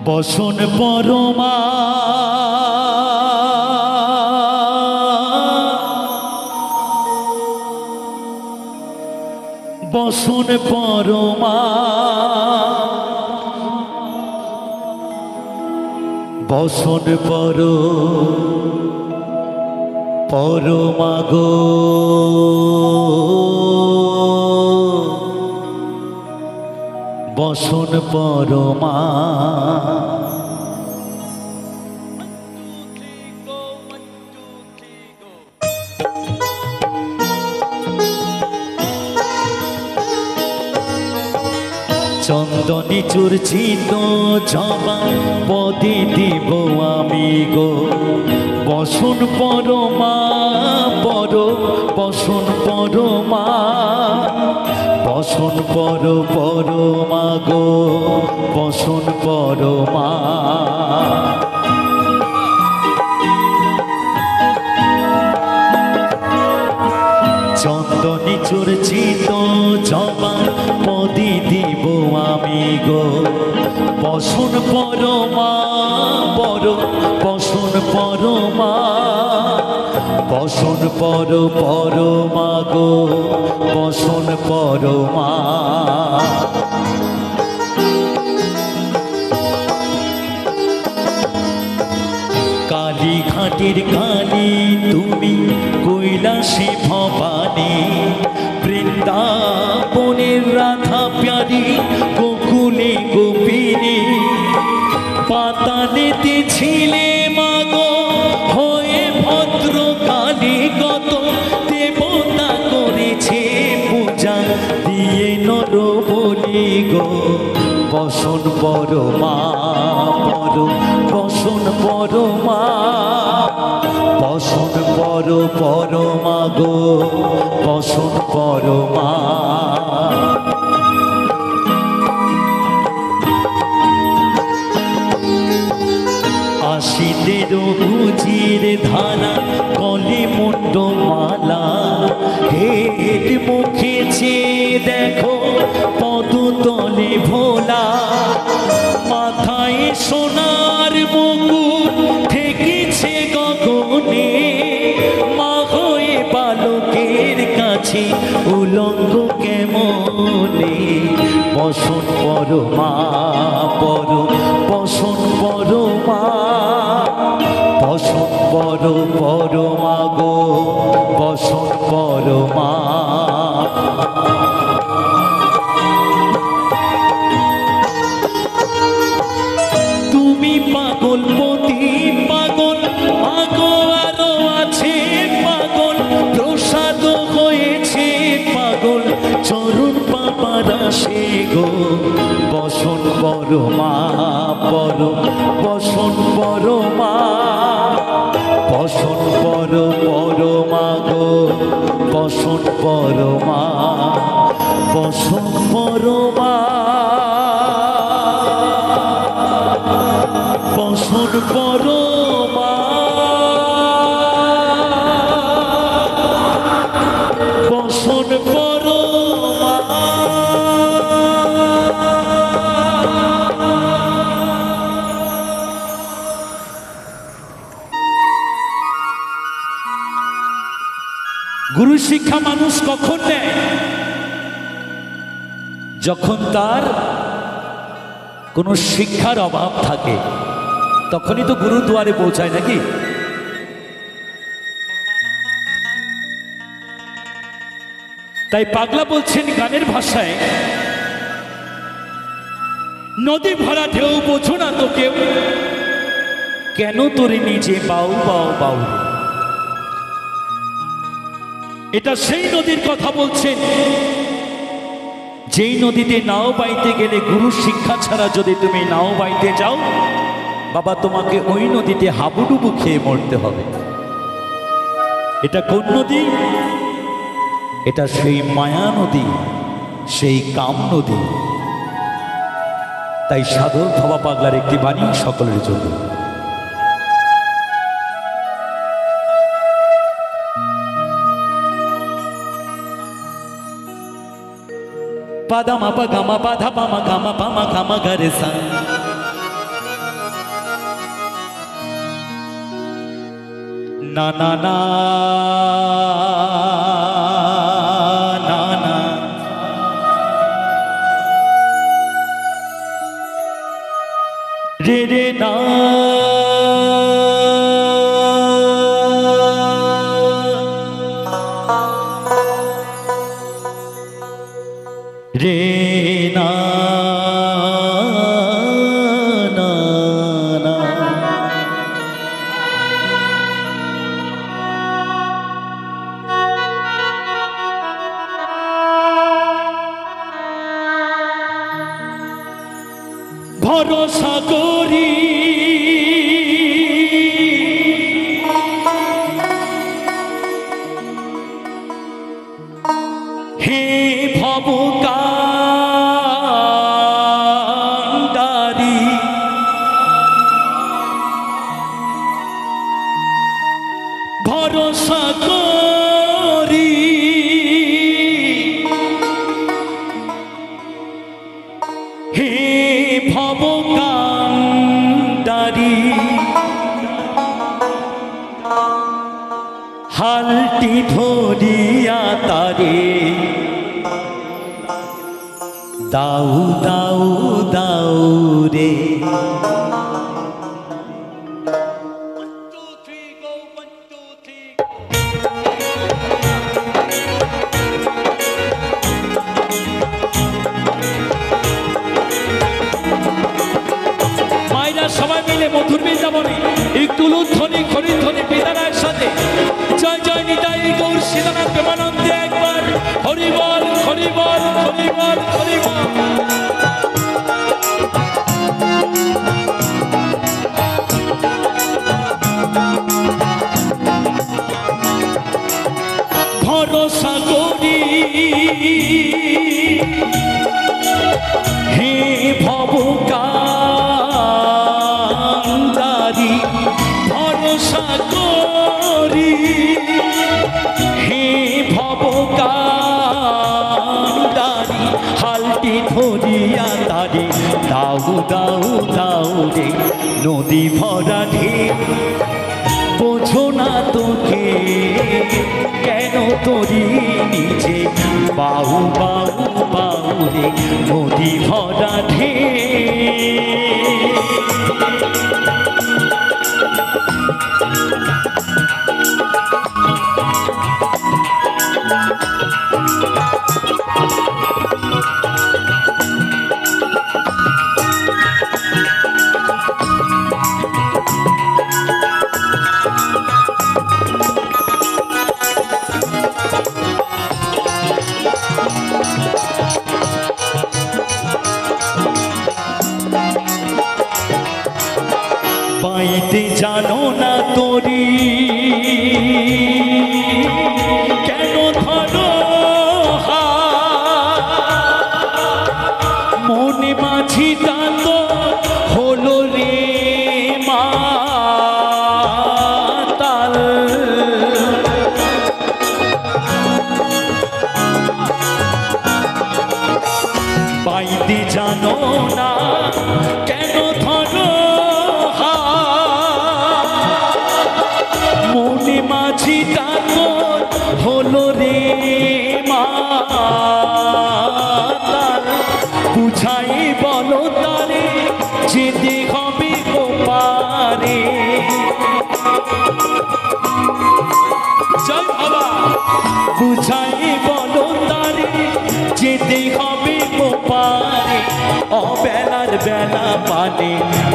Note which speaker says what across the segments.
Speaker 1: বসন পরমা বসন পরমা বসন পরমা গো বসন পরমা চন্দনী চূর্চিত জবা পদে দিব আমি গো বসন পরমা বসন পরমা বসন পরমা গো বসন পরমা চন্দনী চূর্চিত জবা পদে দিব আমি গো বসন পরমা বসন পরমা বসন পরমা গো বসন পরমা কালীঘাটের কালী তুমি কৈলাসে ভবানী বৃন্দাবনের রাধা প্যারি গোকুলে গোপিনী পাতালেতে ছিলে মাগো হয়ে ভদ্র কালী কত দেবতা করেছে পূজা দিয়ে নর বলি গো বসন পরমা বসন পরমা বসন পরমা গো বসন পরমা আশিদের উজির ধারা কলে মুন্ড মালা হেড মুখে চেয়ে দেখো পদতলে ভোলা মাথায় সোনার মুকুট ঠেকেছে গগনে মা হয়ে বালকের কাছে উলঙ্গ কেমনে বসন পরমা বসন পরমা বসন পরমা গো বসন পরমা তুমি পাগল পতি পাগল আগো আরো আছে পাগল প্রসাদ হয়েছে পাগল চরণ পাপারা সে গো বসন পরমা বসন পরমা বসন পরমা গো বসন পরমা বসন পরমা বসন পরমা বসন পরমা গুরু শিক্ষা মানুষ কখন নেয় যখন তার কোনো শিক্ষার অভাব থাকে তখনই তো গুরু দুয়ারে পৌঁছায় নাকি তাই পাগলা বলছেন গানের ভাষায় নদী ভরা ঢেউ বোঝো না তো কেউ কেন তোরে নিজে বাউ বাউ বাউ এটা সেই নদীর কথা বলছেন যেই নদীতে নাও বাইতে গেলে গুরু শিক্ষা ছাড়া যদি তুমি নাও বাইতে যাও বাবা তোমাকে ওই নদীতে হাবুডুবু খেয়ে মরতে হবে এটা কোন নদী এটা সেই মায়া নদী সেই কাম নদী তাই সাধক ভবা পাগলার একটি বাণী সকলের জন্য Pada ma pa ga ma pa dha pa ma ga ma gare sa না না না না না রে রে না রে না না না ভরসা করি হে ভবকান্ডারি ভরসা করি হে ভবকান্ডারি হালটি ধরিয়া তারে দাও দাও দাও রে মায়েরা সবাই মিলে মধুর বৃন্দাবনে একটু লুধ্বনি খরিধ্বনি পিতারা একসাথে জয় জয় নিতাই গৌর সীতানাথ প্রেমানন্দে একবার হরিবল হরিবল হরিবল হরিবল ভরসা করি হে ভবকান্ডারি ভরসা করি হে ভবকান্ডারি হালটি ধরিয়া তারে দাও দাও দাও রে নদী ভরা ঢেউ বোঝো না তোকে কেন তোরি নিচে বাউ বাউ বাউ রে নদী ভরা ঢেউ পাইতে জানো না তোরি কেন ধরো মনে মাঝিটা তো হলো রে মাতাল পাইতে জানো না কেন ধরো মনে মাঝিটা তো হলো রে মাতাল বুঝাই বলো তারে যেতে হবে গোপারে জয় বাবা বুঝাই বলো তারে যেতে হবে গোপারে অবেলার বেলা পানে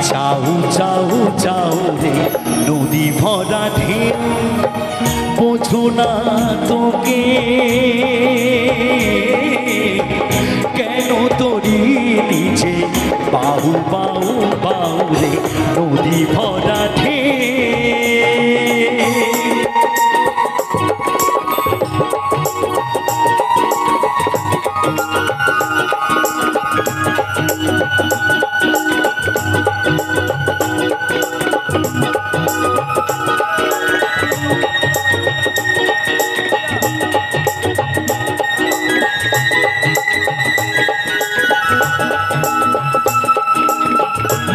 Speaker 1: চাউ চাউ চাউ রে নদী ভরা ঢেউ বোঝো না তোকে কেন তোরি নিচে বাহু বাহু বাহু রে নদী ভরা ঢেউ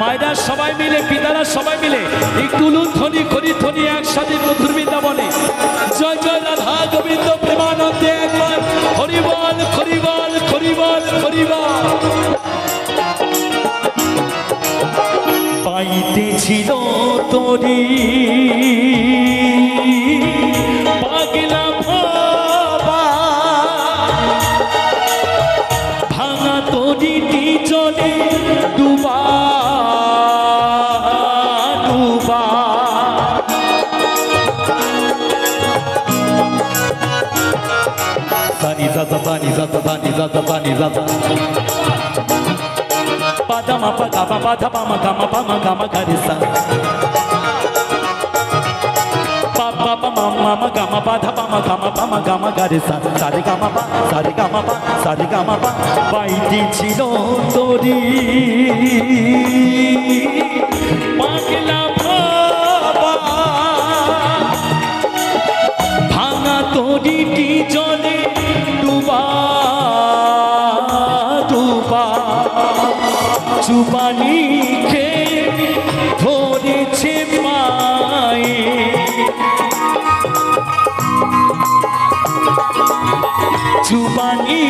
Speaker 1: মায়েরা সবাই মিলে পিতারা সবাই মিলে একটু লুধ্বনি খরিধ্বনি একসাথে মধুর তোরি পাগলা ভাবা ভাঙা তরিটি জলে ডুবা ডুবা দানি দাদা দানি দাদা দানি দাদা দানি দাদা Padama padama padama gama pama gama garisa. Papa pama mama gama padama gama gama garisa. Sari gama pa, sari gama pa, sari gama pa. Baiti chilo tori, pagla baba. Bhanga tori ti jole duba duba. চুবানি খেয়ে ধরেছে পায়ে চুবানি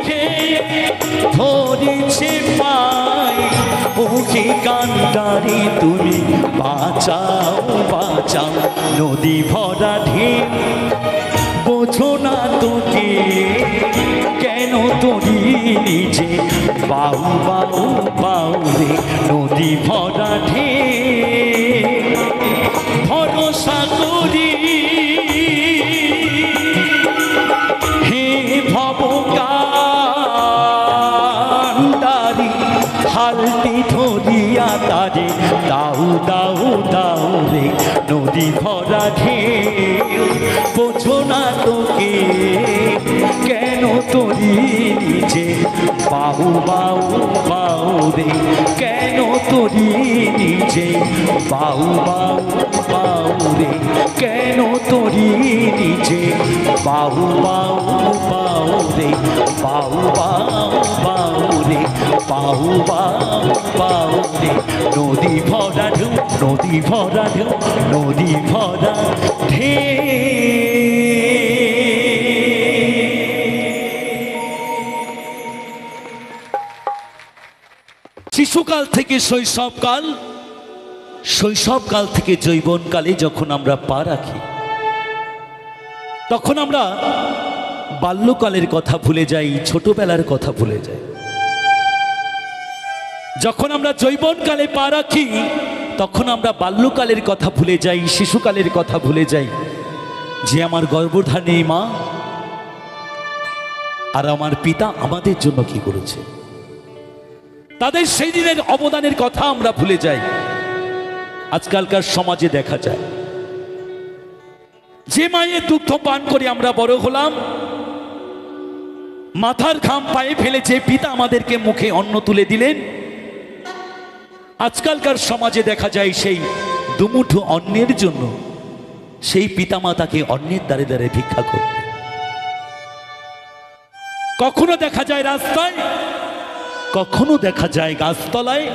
Speaker 1: খেয়ে ধরেছে পায়ে ওকে কান্ডারি তুমি বাঁচাও বাঁচাও নদী ভরা ঢেউ বোঝো না তোকে কেন তোরি নিজে বাউ বাউ বাউ রে নদী ভরা ঢেউ ভরসা করি হে ভবকান্ডারি হালটি ধরিয়া তারে দাউ দাউ দাউ রে নদী ভরা ঢেউ বোঝো না তোকে কেন তোরি নিজে বাহু বাউ বাউ রে কেন তোরি নিজে বাহু বাউ বাউ রে কেন তোরি নিজে বাহু বাউ বাউ রে বাহু বাউ বাউ রে বাহু বাউ বাউ রে নদী ভরা ঢেউ নদী ভরা ঢেউ নদী ভরা শিশুকাল থেকে শৈশবকাল শৈশবকাল থেকে যৌবনকালে যখন আমরা পা রাখি তখন আমরা বাল্যকালের কথা ভুলে যাই ছোটবেলার কথা ভুলে যাই যখন আমরা যৌবনকালে পা রাখি তখন আমরা বাল্যকালের কথা ভুলে যাই শিশুকালের কথা ভুলে যাই যে আমার গর্ভধারিণী মা আর আমার পিতা আমাদের জন্য কি করেছে তাদের সেই দিনের অবদানের কথা আমরা ভুলে যাই আজকালকার সমাজে দেখা যায় যে মায়ের দুগ্ধ পান করে আমরা বড় হলাম মাথার ঘাম পায়ে ফেলে যে পিতা আমাদেরকে মুখে অন্ন তুলে দিলেন আজকালকার সমাজে দেখা যায় সেই দুমুঠো অন্নের জন্য সেই পিতামাতাকে অন্যের দ্বারে দ্বারে ভিক্ষা করতে কখনো দেখা যায় রাস্তায় কখনো দেখা যায় গাছতলায়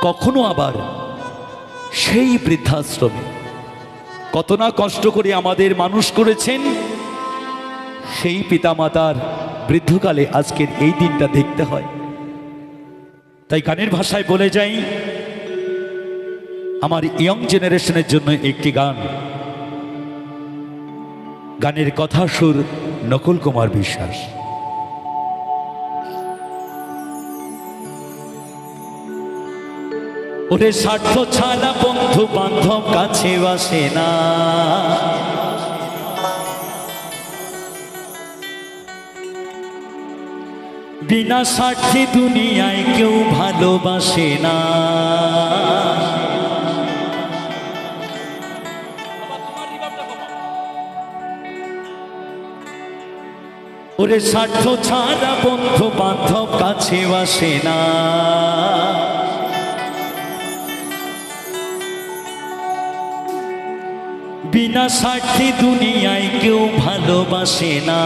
Speaker 1: কখনো আবার সেই বৃদ্ধাশ্রমে কত না কষ্ট করে আমাদের মানুষ করেছেন সেই পিতামাতার বৃদ্ধকালে আজকের এই দিনটা দেখতে হয় তাই গানের ভাষায় বলে যাই আমার ইয়ং জেনারেশনের জন্য একটি গান গানের কথা সুর নকুল কুমার বিশ্বাস ওরে স্বার্থ ছাড়া বন্ধু বান্ধব কাছে আসে না বিনা স্বার্থে দুনিয়ায় কেউ ভালোবাসে না ওরে স্বার্থ ছাড়া বন্ধু বান্ধব কাছে আসে না বিনা স্বার্থে দুনিয়ায় কেউ ভালোবাসে না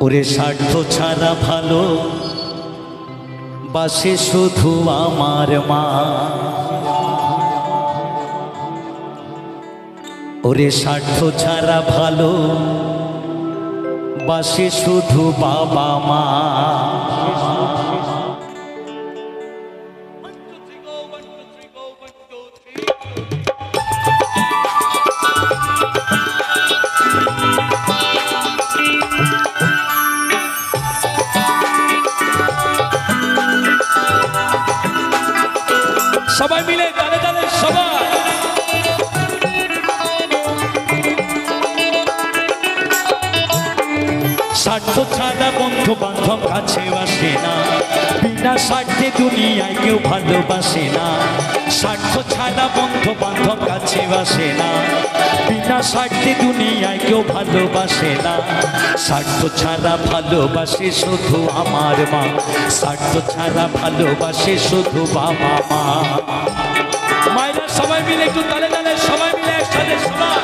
Speaker 1: ওরে স্বার্থ ছাড়া ভালো বাসে শুধু আমার মা ওরে স্বার্থ ছাড়া ভালো বাসে শুধু বাবা মা সবাই মিলে তালে তালে সবাই। স্বার্থ ছাড়া বন্ধু বান্ধব কাছে আসে না, বিনা স্বার্থে দুনিয়ায় কেউ ভালোবাসে না। স্বার্থ ছাড়া বন্ধু বান্ধব কাছে আসে না, বিনা স্বার্থে দুনিয়ায় কেউ ভালোবাসে না। স্বার্থ ছাড়া ভালোবাসে শুধু আমার মা, স্বার্থ ছাড়া ভালোবাসে শুধু বাবা মা। মায়েরা সবাই মিলে একটু তালে তালে সবাই মিলে একসাথে সবাই।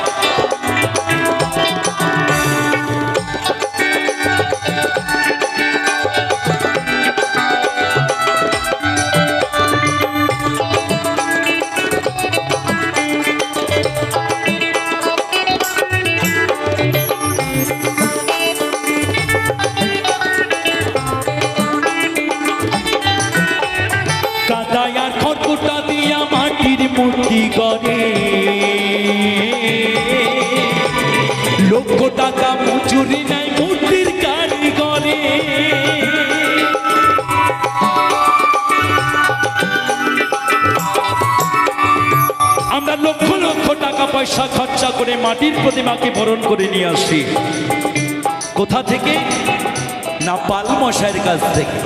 Speaker 1: কাদায়ার খড়কুটা দিয়া মাটির মূর্তি গড়ে, লক্ষ টাকা মজুরি নাই মূর্তির কারিগরে। আমরা লক্ষ লক্ষ টাকা পয়সা খরচা করে মাটির প্রতিমাকে বরণ করে নিয়ে আসি। কোথা থেকে? না পালমশাইয়ের কাছ থেকে।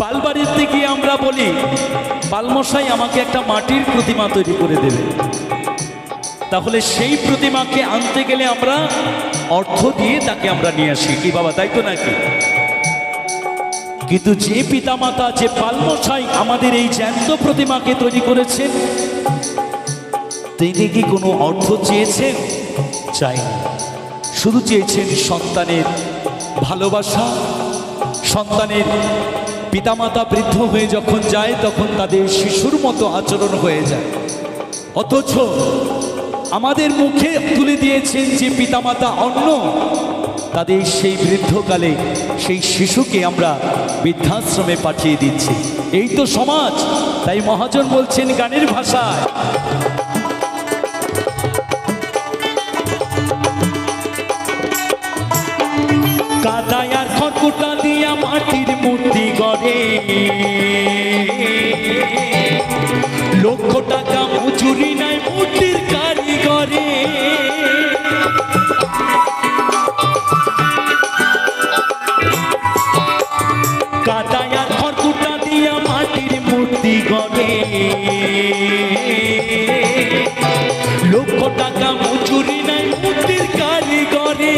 Speaker 1: পালবাড়িতে গিয়ে আমরা বলি, পালমশাই আমাকে একটা মাটির প্রতিমা তৈরি করে দেবে। তাহলে সেই প্রতিমাকে আনতে গেলে আমরা অর্থ দিয়ে তাকে আমরা নিয়ে আসি, কি বাবা, তাই তো নাকি? কিন্তু যে পিতামাতা, যে পালমশাই আমাদের এই জ্যান্ত প্রতিমাকে তৈরি করেছেন, তিনি কি কোনো অর্থ চেয়েছেন? চাই, শুধু চেয়েছেন সন্তানের ভালোবাসা। সন্তানের পিতামাতা বৃদ্ধ হয়ে যখন যায় তখন তাদের শিশুর মতো আচরণ হয়ে যায়, অথচ আমাদের মুখে তুলে দিয়েছেন যে পিতামাতা অন্য, তাদের সেই বৃদ্ধকালে সেই শিশুকে আমরা বৃদ্ধাশ্রমে পাঠিয়ে দিচ্ছি। এই তো সমাজ। তাই মহাজন বলছেন গানের ভাষায়, কাদায়ার খড়কুটা দিয়া মাটির মূর্তি গড়ে, লক্ষ টাকা মজুরি নাই মূর্তির কারিগরে। কাদায়ার খড়কুটা দিয়া মাটির মূর্তি গড়ে, লক্ষ টাকা মজুরি নাই মূর্তির কারিগরে।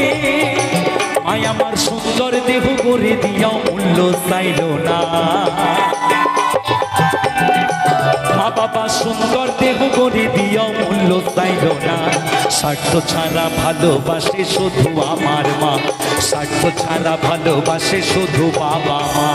Speaker 1: আয় আমার সুন্দর দেহ করে দিয়া মূল্য চাইল না, মা বাবা সুন্দর দেহ করে দিয়া মূল্য চাইল না। স্বার্থ ছাড়া ভালোবাসে শুধু আমার মা, স্বার্থ ছাড়া ভালোবাসে শুধু বাবা মা।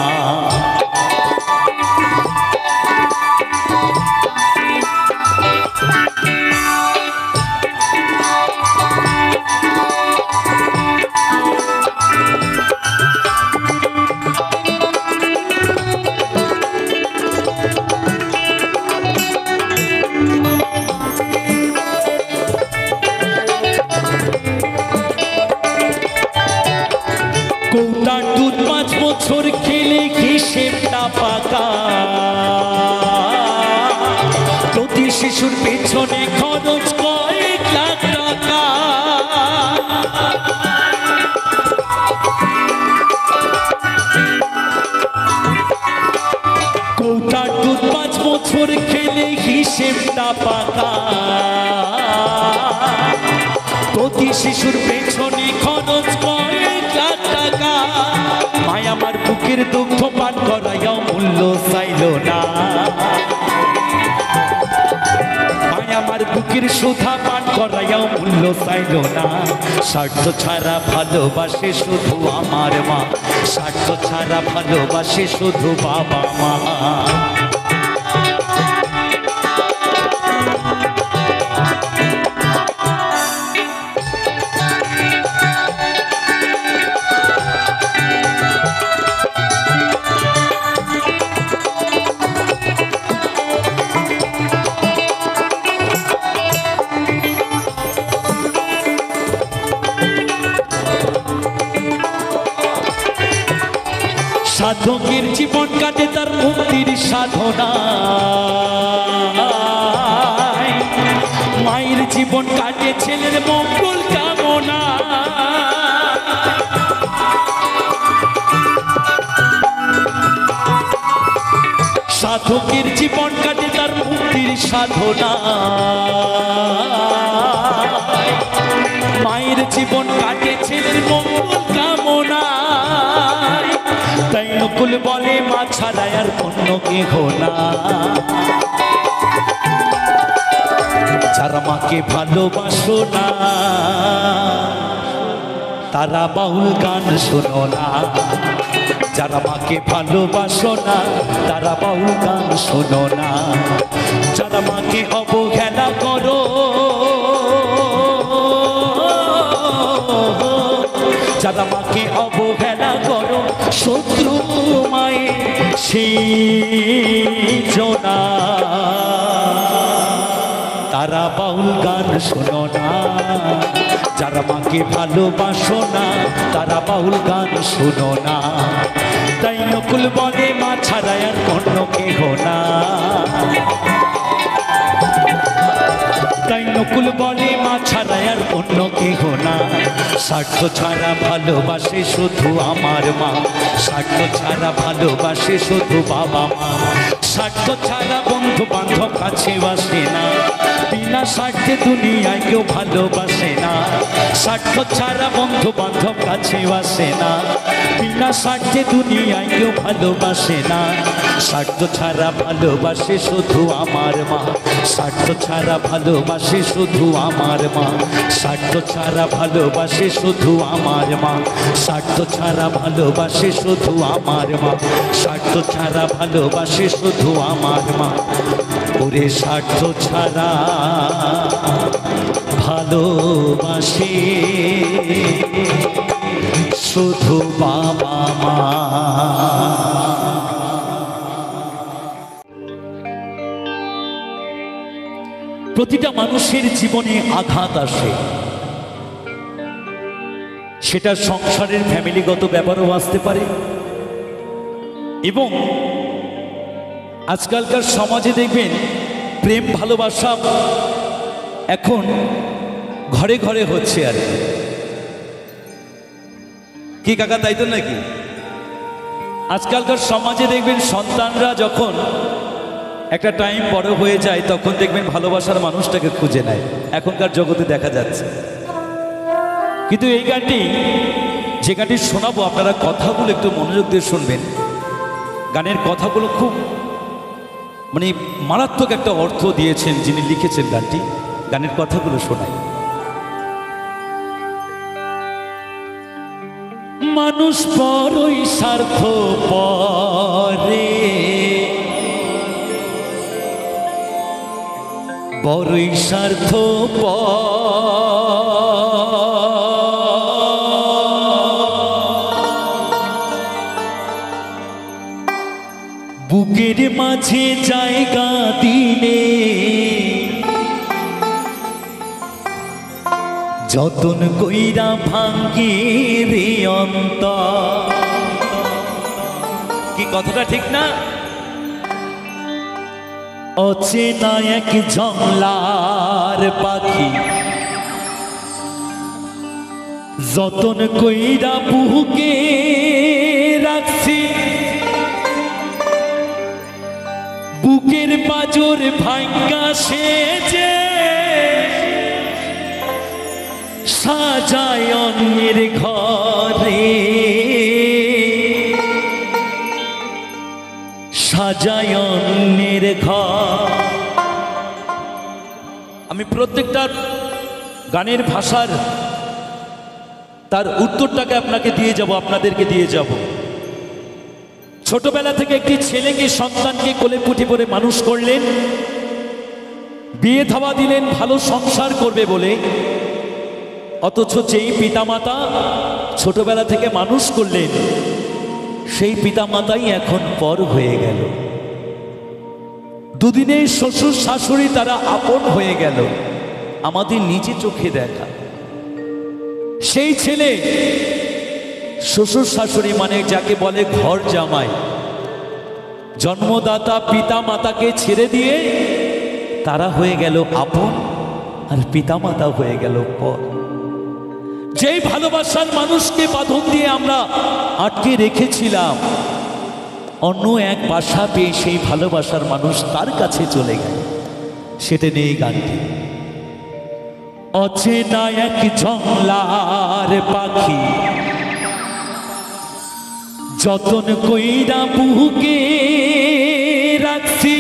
Speaker 1: কৌটার দুধ 5 বছর খেলে হিসেবটা পাকা, প্রতি শিশুর পেছনে খরচ কয়েক লাখ টাকা। কৌটার দুধ 5 বছর খেলে হিসেবটা পাকা, প্রতি শিশুর পেছনে খরচ কয়েক লাখ টাকা। মায় আমার বুকের দুঃখ পান করাইয়াও মূল্য চাইল না, মায় আমার বুকের সুধা পান করাইয়াও মূল্য চাইল না। স্বার্থ ছাড়া ভালোবাসে শুধু আমার মা, স্বার্থ ছাড়া ভালোবাসে শুধু বাবা মা। সাধকের জীবন কাটে তার মুক্তির সাধনা, জীবন কাটে ছেলের মঙ্গল কামনা। সাধকের জীবন কাটে তার মুক্তির সাধনা। মায়ের জীবন কাটে ছেলের মঙ্গল কামনায়। তাই নকুল বলে মা ছাড়া আর অন্য কেহ না। যারা মাকে ভালোবাসো না তারা বাউল গান শোনো না। যারা মাকে ভালোবাসো না তারা বাউল গান শোনো না। যারা মাকে অবহেলা করো, যারা মাকে অবহেলা করো, শত্রু মায়ে সেজনা। তারা বাউল গান শোনো না। যারা মাকে ভালোবাসো না তারা বাউল গান শোনো না। তাই নকুল বলে মা ছাড়া আর অন্য কেহ না। তাই নকুল বলে মা ছাড়া আর অন্য কেহ না। স্বার্থ ছাড়া ভালোবাসে শুধু আমার মা। স্বার্থ ছাড়া ভালোবাসে শুধু বাবা মা। স্বার্থ ছাড়া বন্ধু বান্ধব কাছে বাসে না। বিনা স্বার্থে দুনিয়ায় কেউ ভালোবাসে না। স্বার্থ ছাড়া বন্ধু বান্ধব কাছে বাসে না। বিনা স্বার্থে দুনিয়ায় কেউ ভালোবাসে না। স্বার্থ ছাড়া ভালোবাসে শুধু আমার মা। স্বার্থ ছাড়া ভালোবাসে শুধু আমার মা। স্বার্থ ছাড়া ভালোবাসে শুধু আমার মা। স্বার্থ ছাড়া ভালোবাসে শুধু আমার মা। স্বার্থ ছাড়া ভালোবাসে শুধু আমার মা। ওরে স্বার্থ ছাড়া ভালোবাসে শুধু বাবা মা। প্রতিটা মানুষের জীবনে আঘাত আসে, সেটা সংসারের ফ্যামিলিগত ব্যাপারও আসতে পারে। এবং আজকালকার সমাজে দেখবেন প্রেম ভালোবাসা এখন ঘরে ঘরে হচ্ছে। আর কি কাকা, তাই তো নাকি? আজকালকার সমাজে দেখবেন সন্তানরা যখন একটা টাইম বড় হয়ে যায় তখন দেখবেন ভালোবাসার মানুষটাকে খুঁজে নেয়, এখনকার জগতে দেখা যাচ্ছে। কিন্তু এই গানটি, যে গানটি শোনাবো, আপনারা কথাগুলো একটু মনোযোগ দিয়ে শুনবেন। গানের কথাগুলো খুব মারাত্মক একটা অর্থ দিয়েছেন যিনি লিখেছেন গানটি। গানের কথাগুলো শোনাই। মানুষ বড়ই স্বার্থপরে, বড়ই বুকের মাঝে জায়গা দিলে যতন কইরা ভাঙ্গে রে অন্তর। কি কথাটা ঠিক না? অচেনা এক জংলার পাখি যতন কইরা বুকে রাখছি, বুকের পাজর ভাঙ্গা সেজে সাজায় অন্যের ঘরে, সাজায় অন্যের ঘর। আমি প্রত্যেকটা গানের ভাষার তার উত্তরটাকে আপনাকে দিয়ে যাব, আপনাদেরকে দিয়ে যাব। ছোটবেলা থেকে একটি ছেলেকে, সন্তানকে কোলে পুঁটি করে মানুষ করলেন, বিয়ে থাবা দিলেন ভালো সংসার করবে বলে। অথচ যেই পিতামাতা ছোটবেলা থেকে মানুষ করলেন সেই পিতামাতাই এখন পর হয়ে গেল। দুদিনে শ্বশুর শাশুড়ি তারা আপন হয়ে গেল, আমাদের নিজে চোখে দেখা। সেই ছেলে শ্বশুর শাশুড়ি মানে যাকে বলে ঘর জামাই, জন্মদাতা পিতা মাতাকে ছেড়ে দিয়ে তারা হয়ে গেল আপন, আর পিতামাতা হয়ে গেল পর। যেই ভালোবাসার মানুষকে বাঁধন দিয়ে আমরা আটকে রেখেছিলাম, অন্য এক বাসা পেয়ে সেই ভালোবাসার মানুষ তার কাছে চলে গেল। সেটা নেই গানটি। অচেনা এক জংলার পাখি যতন কইরা বুকে রাখছি,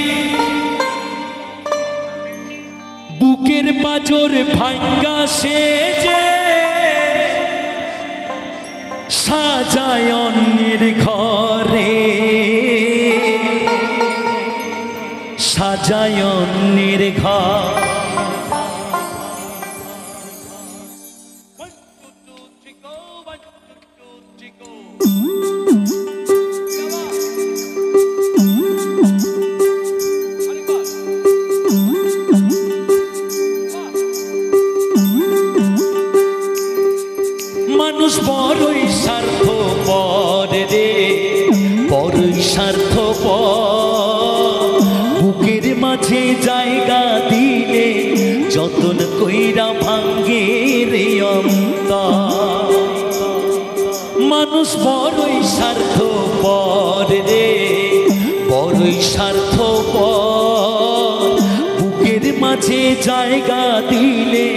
Speaker 1: বুকের পাজর ভাঙ্গা সেজে সাজায় অন্যের ঘরে, সাজায় অন্যের ঘর। মানুষ বড়ই স্বার্থপর রে, বড়ই স্বার্থপর। বুকের মাঝে জায়গা দিলে যতন কইরা ভাঙ্গে রে অন্তর। মানুষ বড়ই স্বার্থপর রে, বড়ই স্বার্থপর। বুকের মাঝে জায়গা দিলে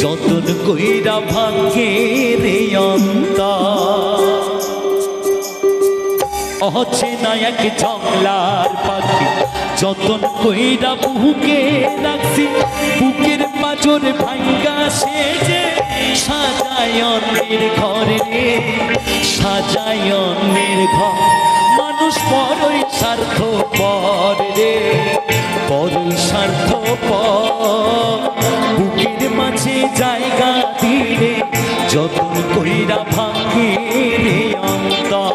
Speaker 1: যতন কইরা ভাঙ্গে রে অন্তর। অচেনা এক জংলার পাখি যতন কইরা বুকে রাখছি, বুকের পাজর ভাঙ্গা সেজে সাজায় অন্যের ঘরে রে, সাজায় অন্যের ঘর। মানুষ বড়ই স্বার্থপর রে, বড়ই স্বার্থপর। বুকের মাঝে জায়গা দিলে যতন কইরা ভাঙ্গে রে অন্তর।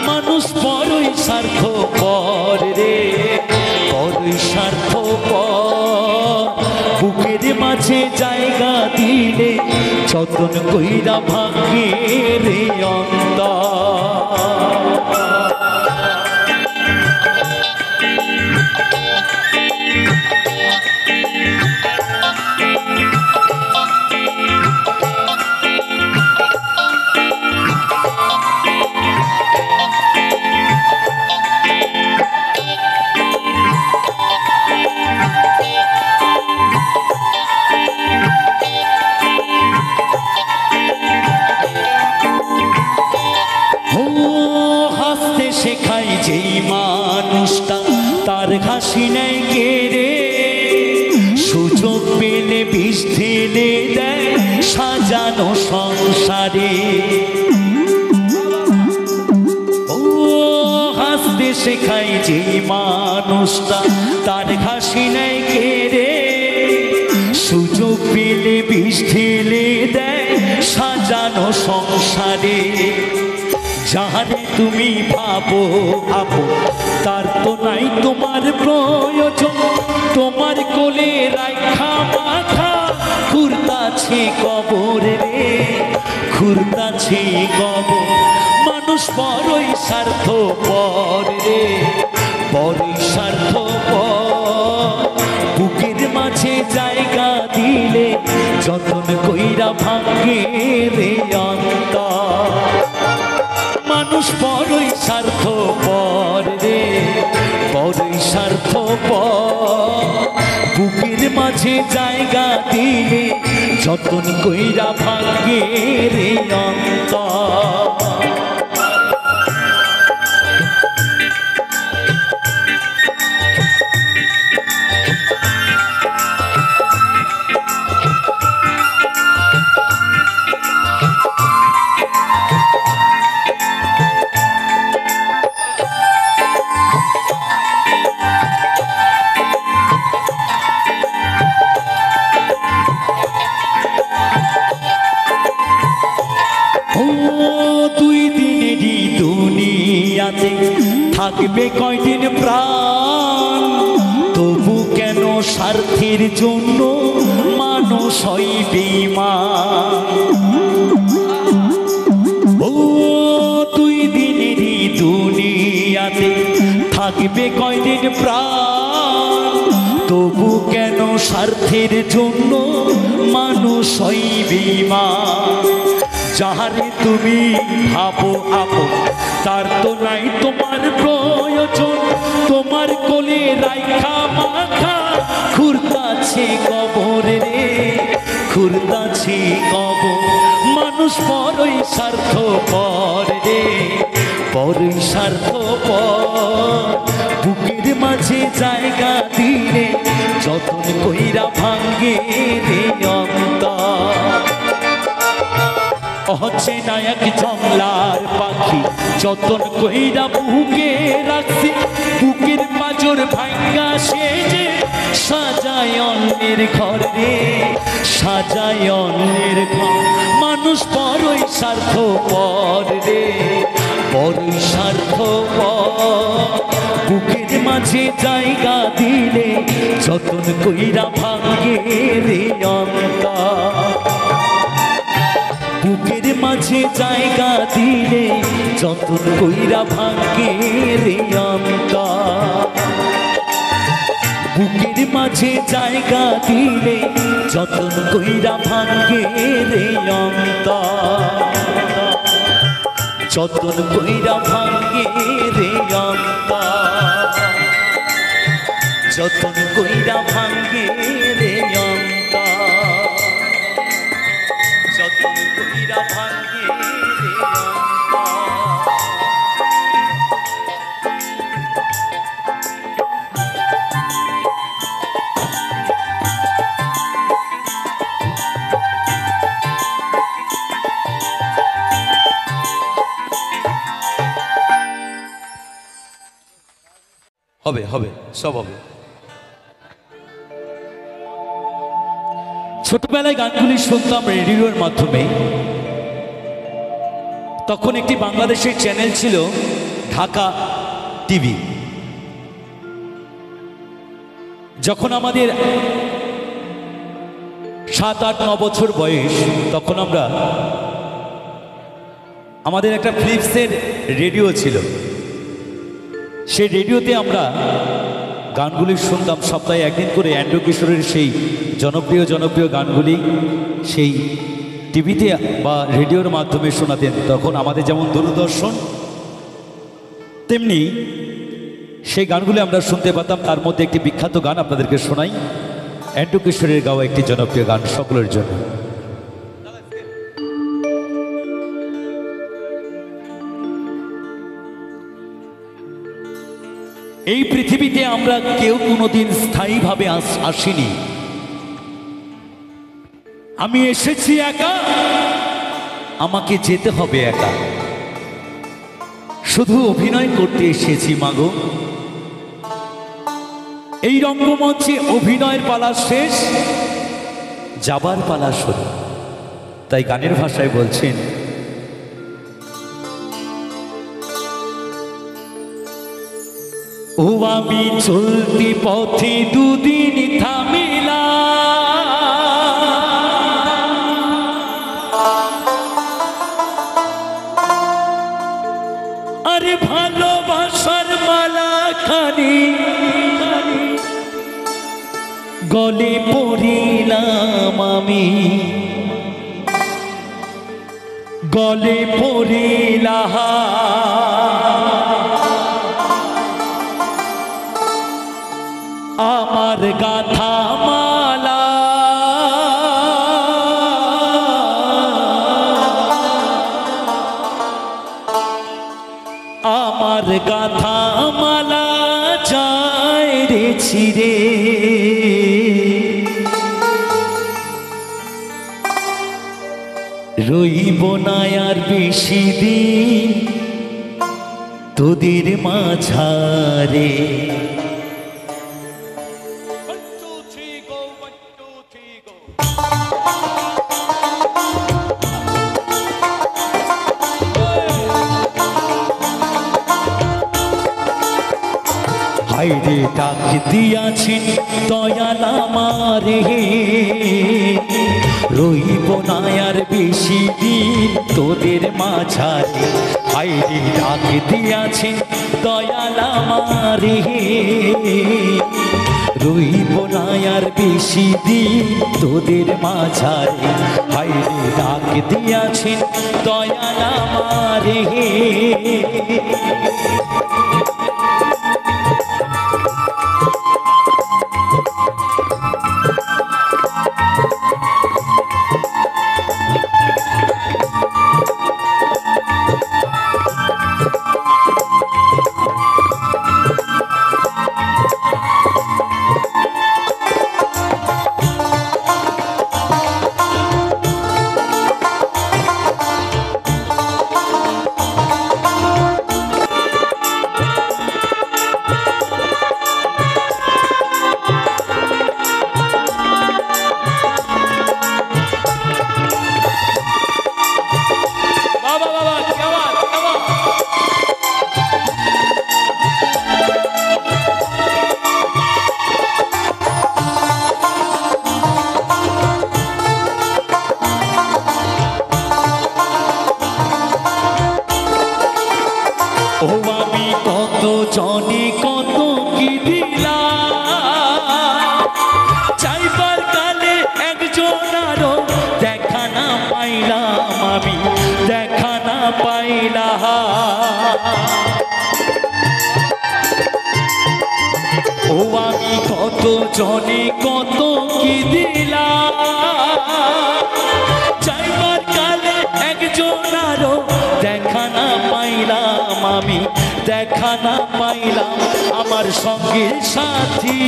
Speaker 1: মানুষ বড়ই স্বার্থপর রে, বড়ই স্বার্থপর। বুকের মাঝে জায়গা দিলে যতন কইরা ভাঙ্গে রে অন্তর। শেখায় যেই মানুষটা তার হাসি নেয় কেড়ে, সুযোগ পেলে বিষ ঢেলে দেয় সাজানো সংসারে। ও হাসতে শেখায় যেই মানুষটা তার হাসি নেয় কেড়ে, সুযোগ পেলে বিষ ঢেলে দেয় সাজানো সংসারে। যাহারে তুমি ভাবো আপন তার তো নাই তোমার প্রয়োজন, তোমার কোলে রাখা মাথা ঘুরতাছে কবর রে, ঘুরতাছে কবর। মানুষ বড়ই স্বার্থপর রে, বড়ই স্বার্থপর। বুকের মাঝে জায়গা দিলে যতন কইরা ভাঙ্গে রে অন্তর। মানুষ বড়ই স্বার্থপর রে, বড়ই স্বার্থপর। বুকের মাঝে জায়গা দিলে যতন কইরা ভাঙ্গে রে অন্তর। থাকবে কয়দিন প্রাণ, তবু কেন স্বার্থের জন্য মানুষ হয় বেঈমান। ও দুই দিনেরই দুনিয়াতে থাকবে কয়দিন প্রাণ, তবু কেন স্বার্থের জন্য মানুষ হইবে মা। যাহারে তুমি ভাবো আপন তার তো নাই তোমার প্রয়োজন, তোমার কোলে রাইখা মাথা খুরদাছে কবর রে, খুরদাছে কবর। মানুষ বড়ই স্বার্থপর রে, বড়ই স্বার্থপর। বুকের মাঝে জায়গা দিলে যতন কইরা ভাঙ্গে রে অন্তর। হচ্ছে না এক জংলার পাখি যতন কইরা বুকে রাখছি, বুকের পাঁজর ভাঙ্গা সে যে সাজায় অন্যের ঘর রে, সাজায় অন্যের ঘর। মানুষ বড়ই স্বার্থপর রে, বড়ই স্বার্থপর। বুকের মাঝে জায়গা দিলে যতন কইরা ভাঙ্গে রে অন্তর। বুকের মাঝে জায়গা দিলে যতন কইরা ভাঙ্গে রে অন্তর। বুকের মাঝে জায়গা দিলে যতন কইরা ভাঙ্গে রে অন্তর, যতন কইরা ভাঙ্গে রে অন্তর, যতন কইরা ভাঙ্গে রে অন্তর, যতন কইরা ভাঙ্গে রে অন্তর। হবে হবে, সব হবে। ছোটবেলায় গানগুলি শুনতাম রেডিওর মাধ্যমে। তখন একটি বাংলাদেশের চ্যানেল ছিল ঢাকা টিভি। যখন আমাদের 7-8-9 বছর বয়স, তখন আমাদের একটা ফিলিপসের রেডিও ছিল। সেই রেডিওতে আমরা গানগুলি শুনতাম। সপ্তাহে একদিন করে অ্যান্ড্রু কিশোরের সেই জনপ্রিয় গানগুলি সেই টিভিতে বা রেডিওর মাধ্যমে শোনাতেন। তখন আমাদের যেমন দূরদর্শন, তেমনি সেই গানগুলি আমরা শুনতে পেতাম। তার মধ্যে একটি বিখ্যাত গান আপনাদেরকে শোনাই, অ্যান্ড্রু কিশোরের গাওয়া একটি জনপ্রিয় গান সকলের জন্য। এই পৃথিবীতে আমরা কেউ কোনোদিন স্থায়ীভাবে আসিনি। আমি এসেছি একা, আমাকে যেতে হবে একা। শুধু অভিনয় করতে এসেছি মাগো। এই রঙ্গমঞ্চে অভিনয়ের পালা শেষ, যাবার পালা শুরু। তাই গানের ভাষায় বলছেন, ও আমি চলতি পথে দুদিন থামিলা, আরে ভালোবাসার মালা খানি গলে পড়িলাম আমি, গলে পড়িলাম। আমার গাথা মালা আমার গাথা মালা যায় রে ছিড়ে, রইব না আর বেশি দিন তোদের মাঝারে। হাইরে ডাক দিয়াছেন দয়াল আমারে, রইব না আর বেশি দিন তোদের মাঝারে। হাইরে ডাক দিয়াছেন দয়াল আমারে, রইব না আর বেশি দিন তোদের মাঝারে, হাইরে ডাক দিয়াছেন দয়াল আমারে। ও আমি কত জনে কত কি দিলাম, চাইবার কালে একজনারও দেখা না পাইলাম, আমি দেখা না পাইলাম। ও আমি কত জনে কত কি দিলাম, চাইবার কালে একজনারও দেখা না পাইলাম, আমি দেখা না পাইলাম। আমার সঙ্গের সাথী,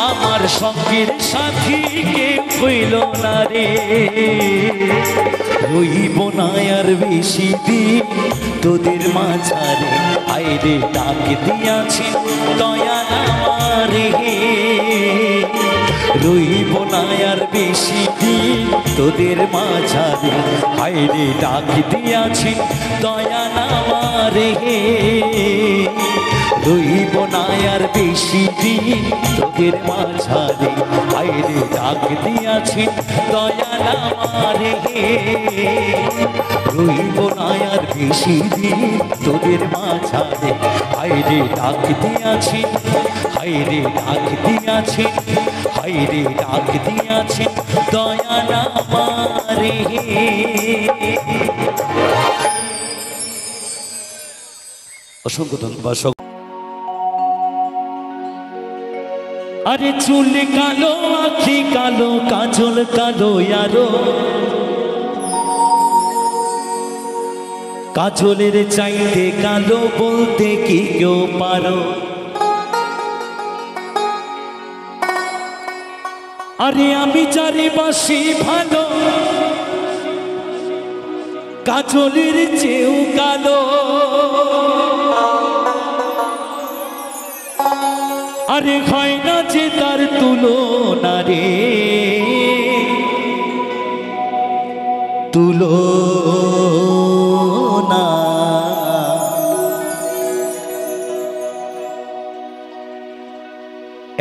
Speaker 1: আমার সঙ্গের সাথী কেউ হইল না রে, রইব না আর বেশি দিন তোদের মাঝারে, আইরে ডাক দিয়াছি দয়াল আমারে। রইব না আর বেশি দিন তোদের মাঝারে, আইরে ডাক দিয়াছি দয়াল আমারে। রইব না আর বেশি দিন তোদের মাঝারে, আইরে ডাক দিয়াছি দয়াল আমারে। রইব না আর বেশি দিন তোদের মাঝারে, আইরে ডাক দিয়াছি, হাইরে ডাক দিয়াছি, হাইরে ডাক দিয়াছি দয়াল আমারে। অসংখ্য ধন্যবাদ। আরে চুল কালো, আখি কালো, কাজল কালো, আরো কাজলের চাইতে কালো বলতে কি কেউ পারো? আরে আমি যারে বাসি ভালো, কাজলের চেয়েও কালো। আরে হয় না যে তার তুলনা রে, তুলনা।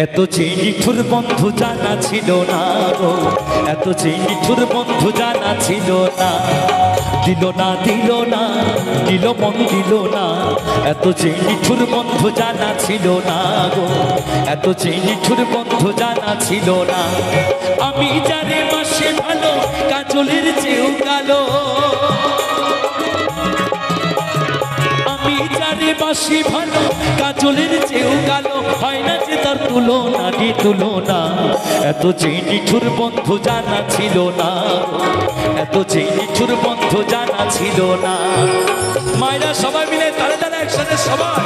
Speaker 1: এত যে নিঠুর বন্ধু জানা ছিল না গো, এত যে নিঠুর বন্ধু জানা ছিল না। দিল না দিল না, দিল মন দিল না, এত যে নিঠুর বন্ধু জানা ছিল না গো, এত যে নিঠুর বন্ধু জানা ছিল না। আমি যারে বাসি ভালো, কাজলের চেয়েও কালো। আমি যারে বাসি ভালো, কাজলের চেয়েও কালো। হয় না যে তার তুলনা রে তুলনা। এত যে নিঠুর বন্ধু জানা ছিল না, এত যে নিঠুর বন্ধু জানা ছিল না। মায়েরা সবাই মিলে তালে তালে একসাথে সবাই।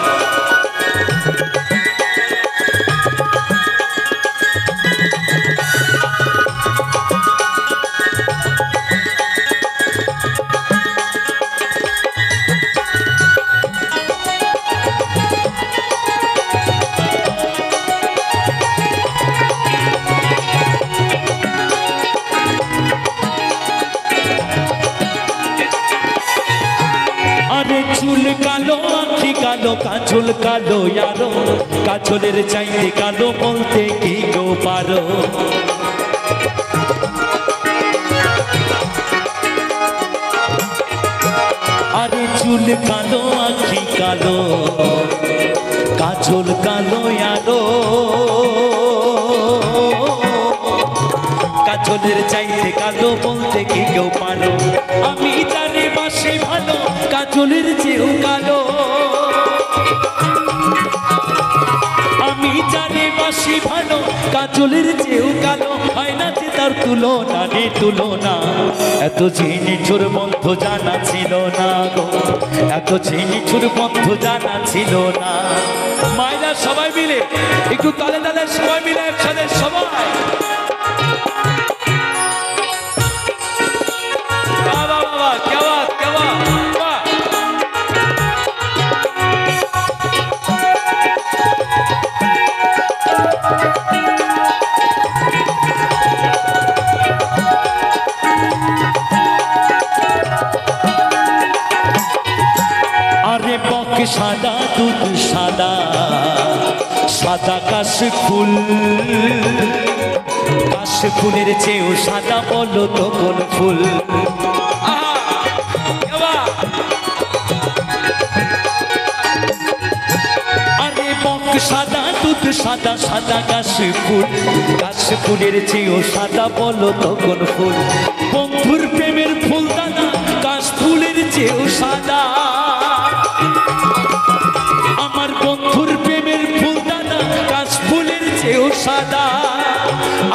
Speaker 1: চুল কালো, আখি কালো, কাজল কালো, আরো কাজলের চাইতে কালো বলতে কি গো পারো? আরে চুল কালো, আখি কালো, কাজল কালো আলো, কাজলের চাইতে কালো বলতে কি কেউ পারো? আমি জানি বাসি ভালো, কাজলের চেয়েও কালো। আমি জানি বাসি ভালো, কাজলের চেয়েও কালো। হয় না যে তার তুলনা, নে তুলনা। এত নিঠুর বন্ধু জানা ছিল না গো, এত নিঠুর বন্ধু জানা ছিল না। মায়েরা সবাই মিলে একটু তালে তালে সবাই মিলে একসাথে সবাই। বাবা বাবা কেবা কেবা সাদা দুধ সাদা, সাদা কাশ ফুল। কাশ ফুলের চেয়েও সাদা বলো তো কোন ফুল? আরে বক সাদা দুধ সাদা, সাদা কাশ ফুল। কাশ ফুলের চেয়েও সাদা বলো তো কোন ফুল? বন্ধুর প্রেমের ফুল দানা, কাশ ফুলের চেয়েও সাদা। আমার বন্ধুর প্রেমের ফুল দানা, কাশ ফুলের চেয়েও সাদা।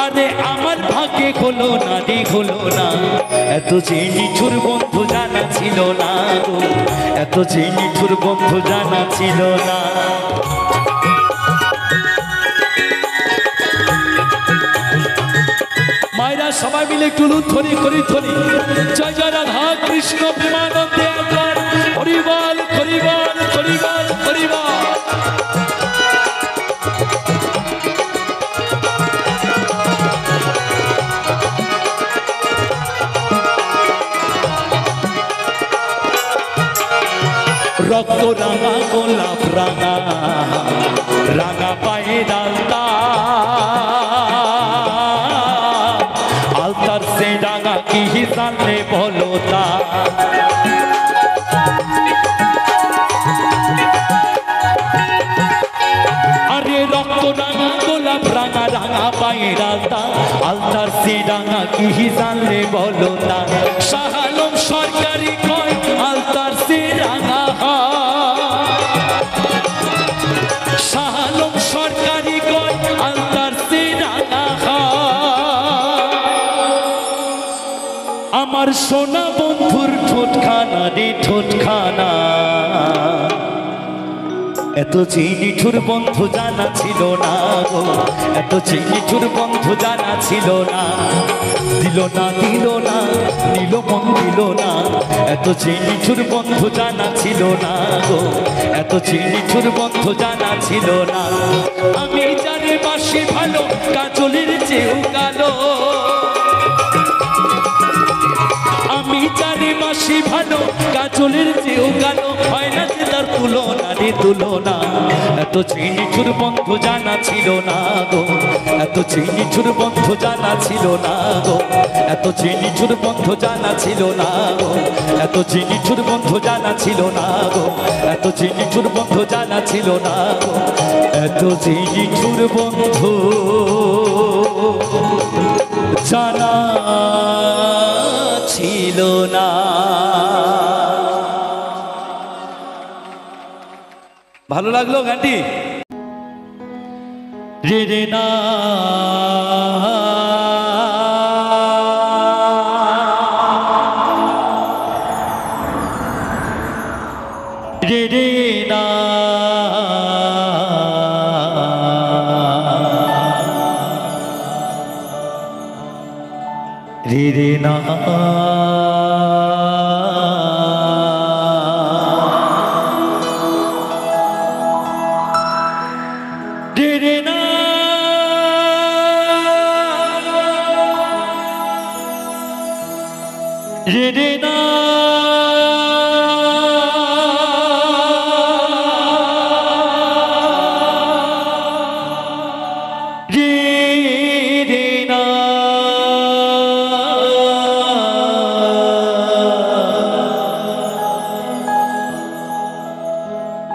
Speaker 1: আরে আমার ভাগ্যে হলো না রে হলো না, এত যে নিঠুর বন্ধু জানা ছিল না গো, এত যে নিঠুর বন্ধু জানা ছিল না। মায়েরা সবাই মিলে একটু ধ্বনি করি ধ্বনি। জয় জয় রাধা কৃষ্ণ প্রেমানন্দে একবার হরিবল হরিবল হরিবল হরিবল। রক্ত রাঙা গোলাপ রাঙা, রাঙা পায়ে ডালতা। আলতার সে রাঙা কি জানলে বলো তা? আরে রক্ত রাঙা গোলাপ রাঙা, রাঙা পায়ে ডালতা। আলতার সে রাঙা কি জানলে বলো তা? শাহ আলম সরকারি কয় আলতার সে রাঙা। শাহ আলম সরকারি কয় আলতার সে রাঙা। আমার সোনা বন্ধুর ঠোঁটখানা রে ঠোঁটখানা, এত যে নিঠুর বন্ধু জানা ছিল না গো, এত যে নিঠুর বন্ধু জানা ছিল না। দিল না দিল না, নিল মন দিল না, এত যে নিঠুর বন্ধু জানা ছিল না গো, এত যে নিঠুর বন্ধু জানা ছিল না। আমি জানি বাসি ভালো, কাজলের চেয়েও কালো। আমি জানি বাসি ভালো, কাজলের চেয়েও কালো। হয় না যে তার তুলনা রে তুলনা। এত যে নিঠুর বন্ধু জানা ছিল না গো, এত যে নিঠুর বন্ধু জানা ছিল না গো, এত যে নিঠুর বন্ধু জানা ছিল না গো, এত যে নিঠুর বন্ধু জানা ছিল না গো, এত যে নিঠুর বন্ধু জানা ছিল না গো, এত যে নিঠুর বন্ধু জানা ছিল না। ভালো লাগলো গানটি? রে রে না রে রে না রে রে না রে রে না রে রে না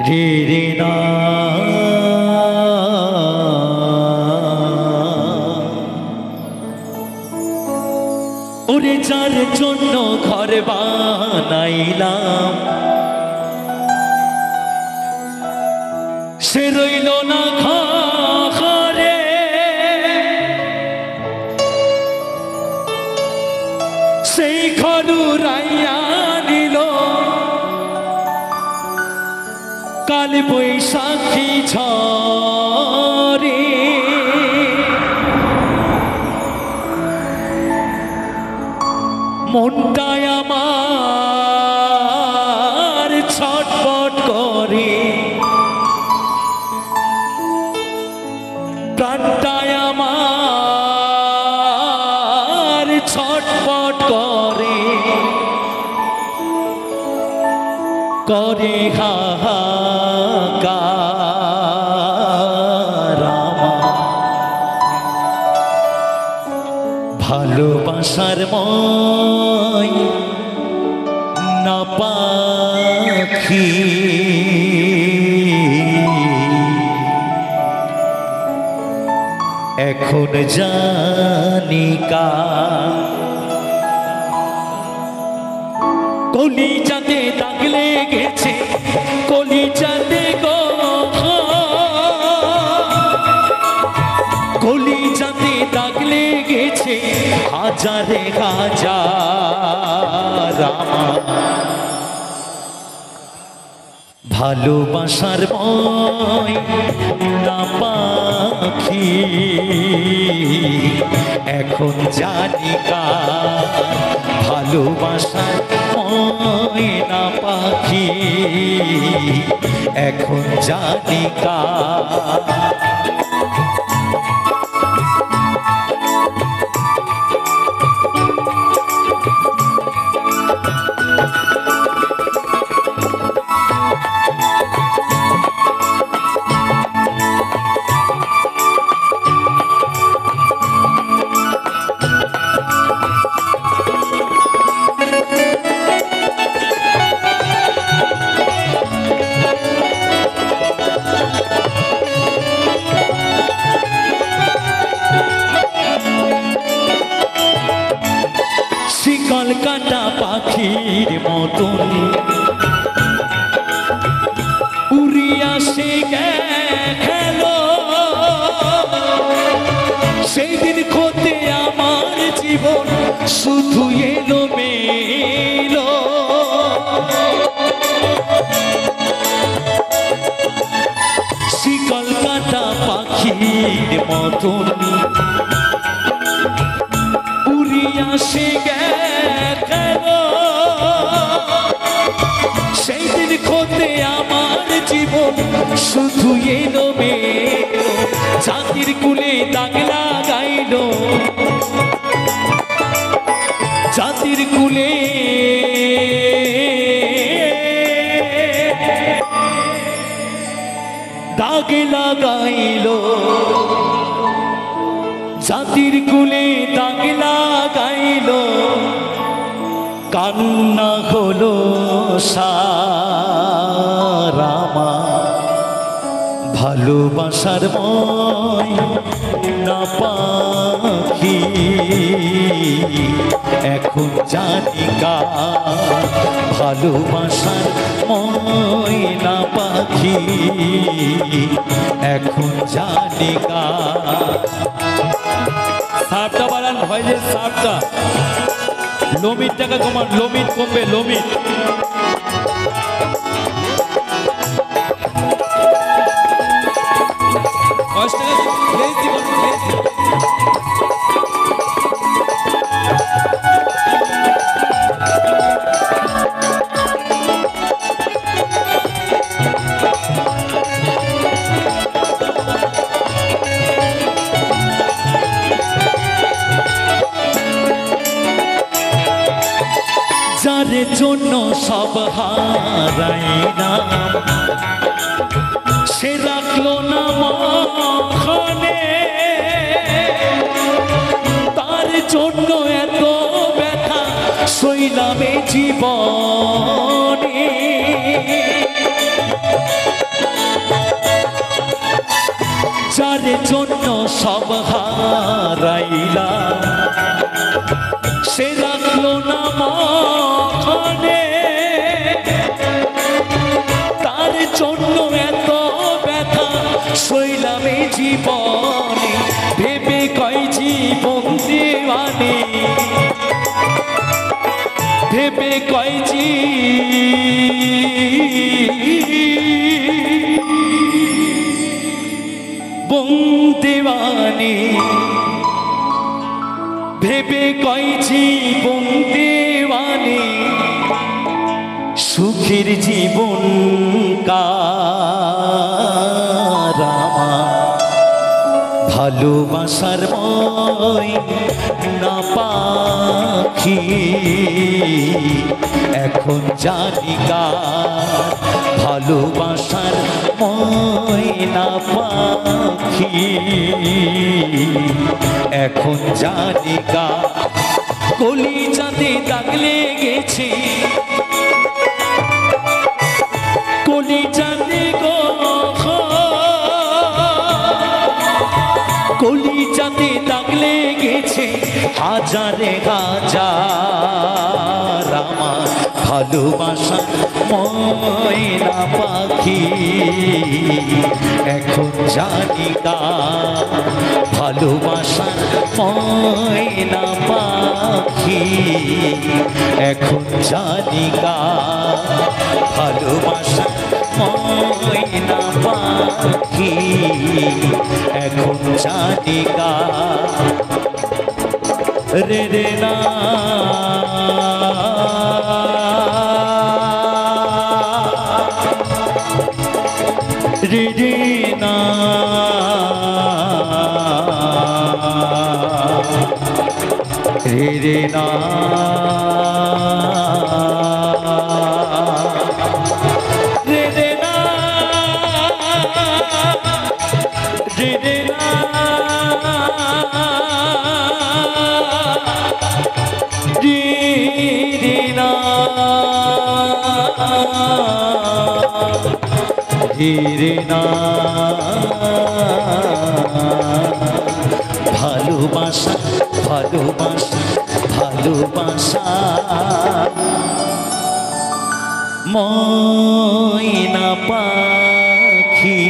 Speaker 1: রে রে না জন্য ঘর বানাইলাম, সে রইল না ঘরে, সেই ঘর উড়াইয়া নিল কাল বৈশাখী ঝড়ে। মনটায় আমার ছটফট করে, প্রাণটায় আমার ছটফট করে, করে হাহাকার আমার। ভালোবাসার মই না পাখি, এখন জানি কার। কলিজাতে দাগ লেগেছে, কলিজাতে গো, কলিজাতে দাগ লেগেছে হাজারে হাজার আমার। ভালোবাসার মই না পাখি, এখন জানি কার। ভালোবাসার মই না পাখি, এখন জানি কার। শিকল কাটা পাখির মতন উড়িয়া সে গেল, সেই দিন হতে আমার জীবন শুধু এলো মেলো। শিকল কাটা পাখির মতন উড়িয়া সে গেল, সেই দিন হতে আমার জীবন শুধু এলো মেলো। জাতির কুলে দাগ লাগাইল, জাতির কুলে দাগ লাগাইল, জাতির কুলে দাগ লাগাইল। কান্না হলো সারামা, ভালোবাসার মই না পাখি, এখন জানি কার। ভালোবাসার মই না পাখি, এখন জানি কার। সাপটা বাড়ান ভয়েসের সাপটা, লোমিট টাকা কমান, লোমিট কমবে, লোমিট। যার জন্য সব হারাইলাম, সে রাখলো না মনে, তার জন্য এত ব্যথা সইলামে জীবনে। যার জন্য সব হারাইলাম, সে রাখলো না জন্য এত ব্যথা সইলাম এই জীবনে, ভেবে কয় জীবন দেওয়ানে, ভেবে কয় জীবন দেওয়ানে, ভেবে কয় জীবন দেওয়ানে, সুখের জীবন কারামা, ভালোবাসার ময়না পাখি এখন জানি কার, ভালোবাসার ময়না পাখি এখন জানি কার। কলিজাতে দাগ লেগেছে, কলিজাতে গো, কলিজাতে দাগ লেগেছে হাজারে হাজার, আমার ভালোবাসার ময়না পাখি এখন জানি কার, ভালোবাসার ময়না পাখি এখন জানি কার, ভালোবাসার ময়না পাখি এখন জানি কার। রে রে না রে রে না রে রে না রে রে না রে রে না রে রে না রে না। ভালোবাসা ভালোবাসা ভালোবাসা ময়না পাখি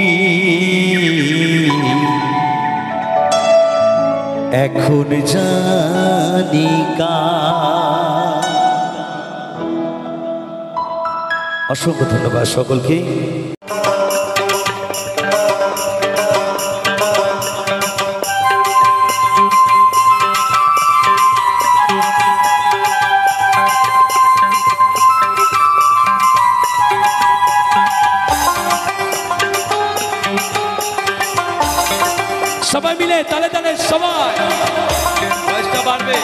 Speaker 1: এখন জানি কার। অসংখ্য ধন্যবাদ সকলকে। সবাই মিলে তালে তালে সবাই বয়সটা বাড়বে।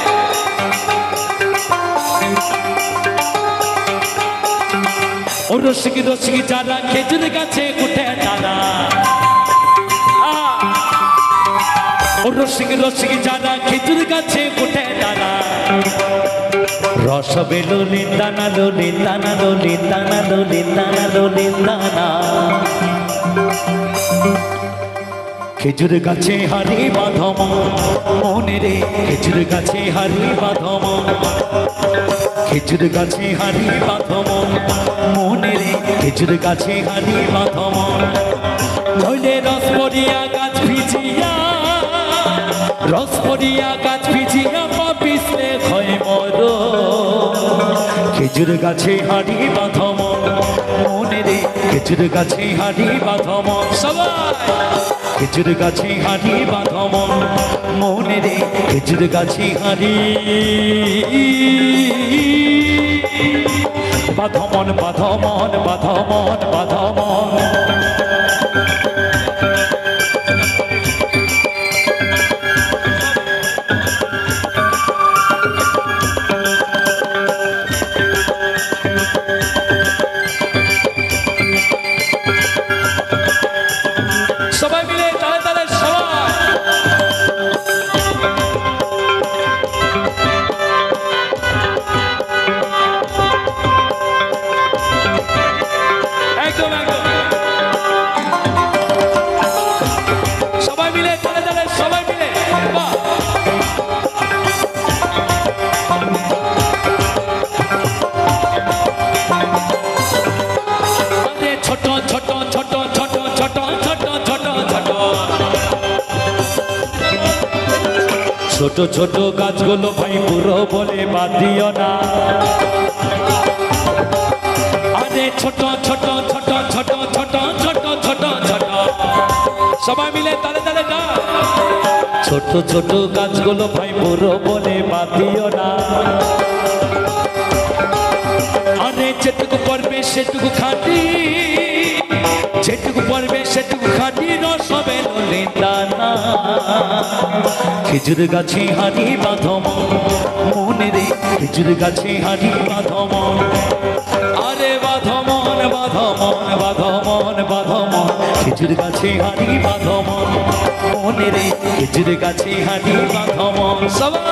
Speaker 1: ও রসিকি রসিকি যারা খেজুর গাছে উঠে তারা, ও রসিকি রসিকি যারা খেজুর গাছে উঠে তারা, রসবে লোলিন দানা লোলিন দানা লোলিন দানা লোলিন দানা লোলিন দানা। খেজুর গাছে হারি বাঁধম মনে রে, খেজুর গাছে হারি বাঁধম, খেজুর গাছে হারি বাঁধম মনে রে, খেজুর গাছে হারি বাঁধম। নইলে রস পড়িয়া গাছ ভিজিয়া, রস পড়িয়া গাছ ভিজিয়া পাপিসলে হয় মর। খেজুর গাছে হারি বাঁধম মনে রে, খেজুর গাছে হারি বাঁধম। সবাই খেজুর গাছে হারি বাঁধম মনে রে, খেজুর গাছে হারি বাঁধমন বাঁধমন বাঁধমন বাঁধমন। সবাই মিলে তালে তালে সবাই একদম একদম। ছোট ছোট গাছগুলো ভাই বুড়ো বলে বাদ দিও না। আরে ছোট ছোট ছোট ছোট ছোট ছোট ছোট ছোট সবাই মিলে তালে তালে না। ছোট ছোট গাছগুলো ভাই বুড়ো বলে বাদ দিও না। আরে যেটুকু পড়বে সেটুকু খাটি, যেটুকু পড়বে সেটুকু খাটি, রস হবে নলিন্দা না। খেজুর গাছে হাড়ি বাঁধম মনে রে, খেজুর গাছে হাড়ি বাঁধম। আরে বাঁধমন বাঁধমন বাঁধমন বাঁধমন, খেজুর গাছে হাড়ি বাঁধম মনে রে, খেজুর গাছে হাড়ি বাঁধমন। সবাই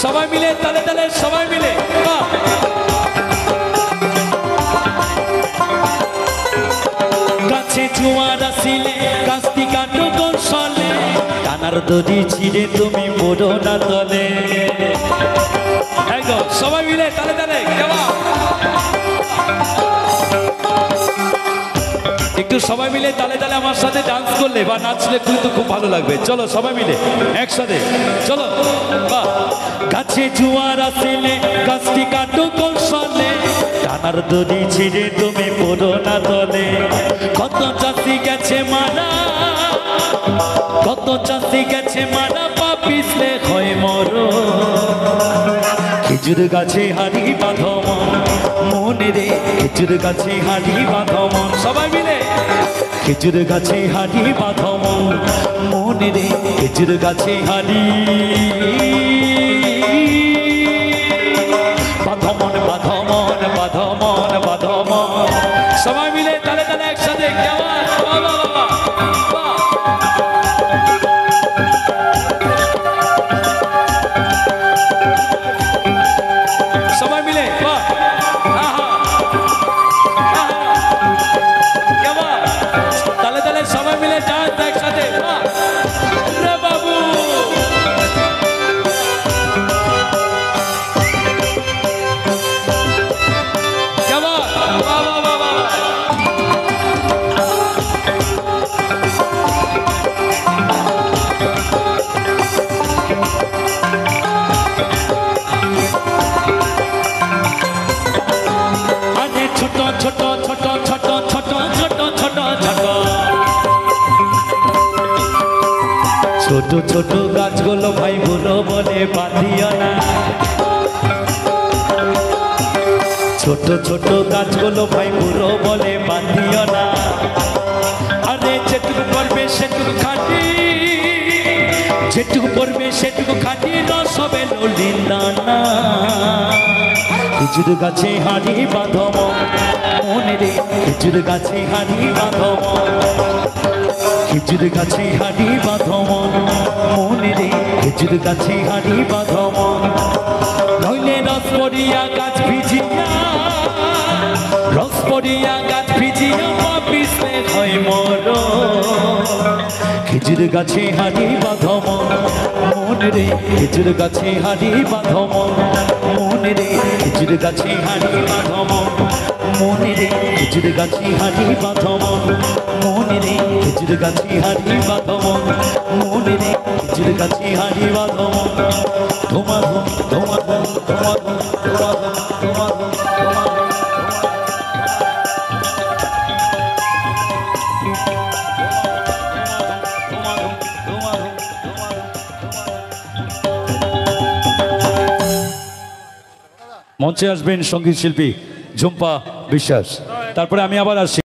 Speaker 1: সবাই মিলে তালে তালে সবাই মিলে। গাছে জোয়ার আসিলে কাস্তি কাটো কৌশলে, কানার দড়ি ছিঁড়ে তুমি পড়ো না তলে। একদম সবাই মিলে তালে তালে। একটু সবাই মিলে তালে তালে আমার সাথে ডান্স করলে বা নাচলে কিন্তু খুব ভালো লাগবে। চলো সবাই মিলে একসাথে চলো। গাছে জোয়ার আসিলে গাছটি কাটো কৌশলে, কানার দড়ি ছিঁড়ে তুমি পড়ো না তলে। কত চাষি গেছে মারা, কত চাষি গেছে মারা, পা পিছলে হয় মরো। খেজুর গাছে হাড়ি বাঁধম মনে রে, খেজুর গাছে হাড়ি বাঁধম। সবাই মিলে খেজুর গাছে হাড়ি বাঁধম মনে রে, খেজুর গাছে হাড়ি বাঁধমন বাঁধমন বাঁধমন বাঁধমন। সবাই মিলে তালে তালে একসাথে। সবাই মিলে তালে তালে সবাই মিলে ডান্স একসাথে। বাবু ছোট ছোট ছোট ছোট ছোট ছোট ছোট ছোট ছোট ছোট গাছগুলো ভাই বুড়ো বলে বাঁধিও না। ছোট ছোট গাছগুলো ভাই বুড়ো বলে বাঁধিও না। আরে যেটুকু পড়বে সেটুকু খাটি, যেটুকু পড়বে সেটুকু খাটি, রস হবে নলিন্দা না। খেজুর গাছে হাড়ি বাঁধম মনে রে, খেজুর গাছে হাড়ি বাঁধম। খেজুর গাছে হাড়ি বাঁধম মনে রে, খেজুর গাছে হাড়ি বাঁধম। নইলে রস পড়িয়া গাছ ভিজিয়া, রস পড়িয়া গাছ ভিজিয়া, পা পিছলে হয় মরো। খেজুর গাছে হাড়ি বাঁধম মনে রে, খেজুর গাছে হাড়ি বাঁধম মনে রে, খেজুর গাছে হাড়ি বাঁধম মনে রে, খেজুর গাছে হাড়ি বাঁধম মনে রে, খেজুর গাছে হাড়ি বাঁধম মনে রে, খেজুর গাছে হাড়ি বাঁধম। ধোমা ধুম ধোমা ধুম ধোমা ধুম ধোমা ধুম ধোমা ধুম ধোমা ধুম। মঞ্চে আসবেন সঙ্গীত শিল্পী ঝুম্পা বিশ্বাস। তারপরে আমি আবার আসছি।